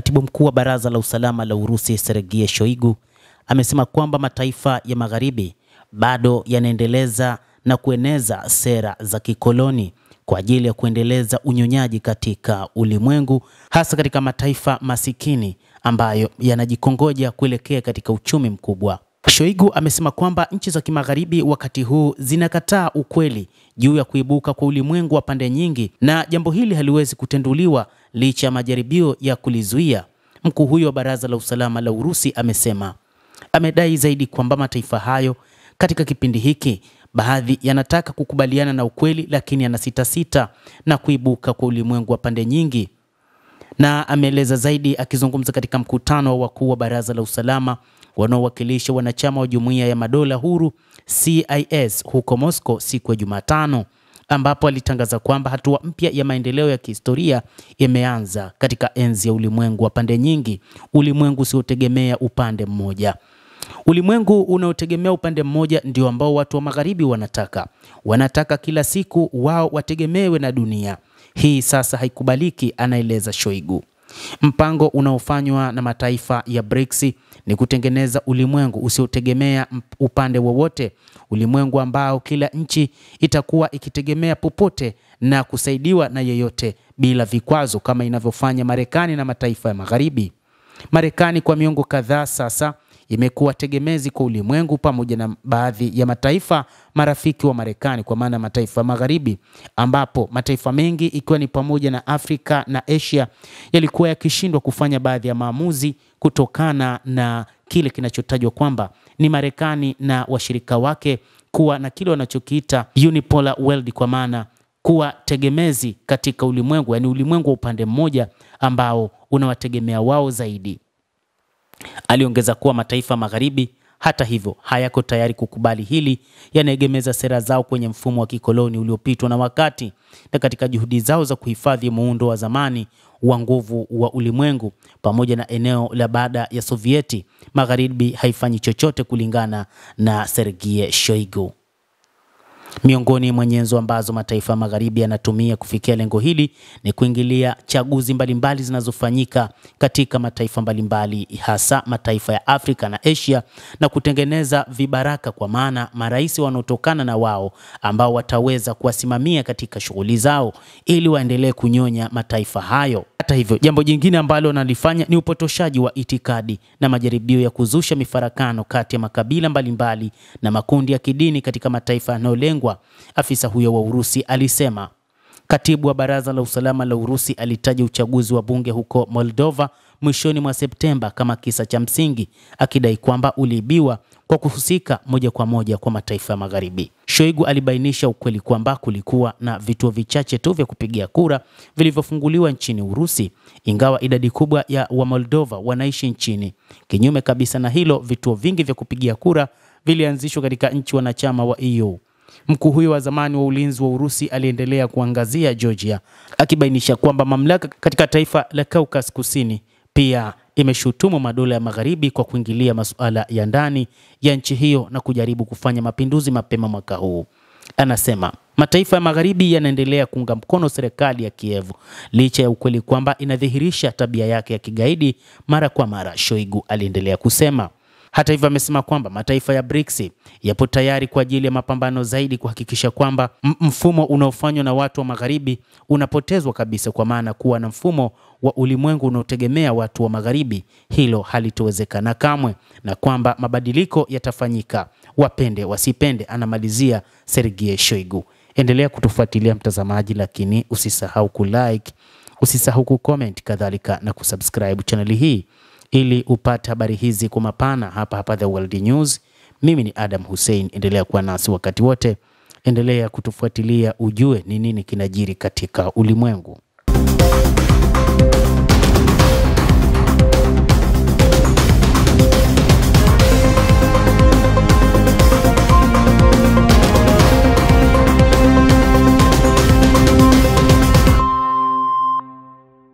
Katibu mkuu wa Baraza la Usalama la Urusi Sergei Shoigu amesema kwamba mataifa ya Magharibi bado yanaendeleza na kueneza sera za kikoloni kwa ajili ya kuendeleza unyonyaji katika ulimwengu, hasa katika mataifa masikini ambayo yanajikongoja kuelekea katika uchumi mkubwa. Shoigu amesema kwamba nchi za kimagharibi wakati huu zinakataa ukweli juu ya kuibuka kwa ulimwengu wa pande nyingi, na jambo hili haliwezi kutenduliwa licha ya majaribio ya kulizuia. Mkuu huyo wa Baraza la Usalama la Urusi amedai zaidi kwamba mataifa hayo katika kipindi hiki baadhi yanataka kukubaliana na ukweli, lakini yanasitasita na kuibuka kwa ulimwengu wa pande nyingi. Na ameeleza zaidi akizungumza katika mkutano wa wakuu wa Baraza la Usalama wanaowakilisha wanachama wa Jumuiya ya Madola Huru CIS huko Moscow siku ya Jumatano, ambapo alitangaza kwamba hatua mpya ya maendeleo ya kihistoria imeanza katika enzi ya ulimwengu wa pande nyingi, ulimwengu usiotegemea upande mmoja. Ulimwengu unaotegemea upande mmoja ndio ambao watu wa Magharibi wanataka kila siku wao wategemewe na dunia. Hii sasa haikubaliki, anaeleza Shoigu. Mpango unaofanywa na mataifa ya BRICS ni kutengeneza ulimwengu usiotegemea upande wowote, ulimwengu ambao kila nchi itakuwa ikitegemea popote na kusaidiwa na yeyote bila vikwazo, kama inavyofanya Marekani na mataifa ya Magharibi. Marekani kwa miongo kadhaa sasa imekuwa tegemezi kwa ulimwengu pamoja na baadhi ya mataifa marafiki wa Marekani, kwa maana mataifa Magharibi, ambapo mataifa mengi ikiwa ni pamoja na Afrika na Asia yalikuwa yakishindwa kufanya baadhi ya maamuzi kutokana na kile kinachotajwa kwamba ni Marekani na washirika wake kuwa na kile wanachokiita unipolar world, kwa maana kuwa tegemezi katika ulimwengu, yani ulimwengu wa upande mmoja ambao unawategemea wao zaidi. Aliongeza kuwa mataifa Magharibi hata hivyo hayako tayari kukubali hili, yanaegemeza sera zao kwenye mfumo wa kikoloni uliopitwa na wakati, na katika juhudi zao za kuhifadhi muundo wa zamani wa nguvu wa ulimwengu pamoja na eneo la baada ya Sovieti, Magharibi haifanyi chochote, kulingana na Sergei Shoigu. Miongoni mwa nyenzo ambazo mataifa Magharibi yanatumia kufikia lengo hili ni kuingilia chaguzi mbalimbali zinazofanyika katika mataifa mbalimbali, hasa mataifa ya Afrika na Asia, na kutengeneza vibaraka, kwa maana marais wanaotokana na wao ambao wataweza kuwasimamia katika shughuli zao ili waendelee kunyonya mataifa hayo. Hata hivyo, jambo jingine ambalo wanalifanya ni upotoshaji wa itikadi na majaribio ya kuzusha mifarakano kati ya makabila mbalimbali na makundi ya kidini katika mataifa yanayolengwa, afisa huyo wa Urusi alisema. Katibu wa Baraza la Usalama la Urusi alitaja uchaguzi wa bunge huko Moldova mwishoni mwa Septemba kama kisa cha msingi, akidai kwamba uliibiwa kwa kuhusika moja kwa moja kwa mataifa ya Magharibi. Shoigu alibainisha ukweli kwamba kulikuwa na vituo vichache tu vya kupigia kura vilivyofunguliwa nchini Urusi, ingawa idadi kubwa ya wa Moldova wanaishi nchini. Kinyume kabisa na hilo, vituo vingi vya kupigia kura vilianzishwa katika nchi wanachama wa EU. Mkuu huyo wa zamani wa ulinzi wa Urusi aliendelea kuangazia Georgia, akibainisha kwamba mamlaka katika taifa la Caucasus Kusini pia imeshutumu madola ya Magharibi kwa kuingilia masuala ya ndani ya nchi hiyo na kujaribu kufanya mapinduzi mapema mwaka huu. Anasema mataifa ya Magharibi yanaendelea kuunga mkono serikali ya Kiev licha ya ukweli kwamba inadhihirisha tabia yake ya kigaidi mara kwa mara, Shoigu aliendelea kusema. Hata hivyo, amesema kwamba mataifa ya BRICS yapo tayari kwa ajili ya mapambano zaidi kuhakikisha kwamba mfumo unaofanywa na watu wa Magharibi unapotezwa kabisa, kwa maana kuwa na mfumo wa ulimwengu unaotegemea watu wa Magharibi hilo halitowezekana kamwe, na kwamba mabadiliko yatafanyika wapende wasipende, anamalizia Sergei Shoigu. Endelea kutufuatilia mtazamaji, lakini usisahau kulike, usisahau kucomment, kadhalika na kusubscribe channel hii ili upate habari hizi kwa mapana hapa The World News. Mimi ni Adam Hussein, endelea kuwa nasi wakati wote, endelea kutufuatilia ujue ni nini kinajiri katika ulimwengu.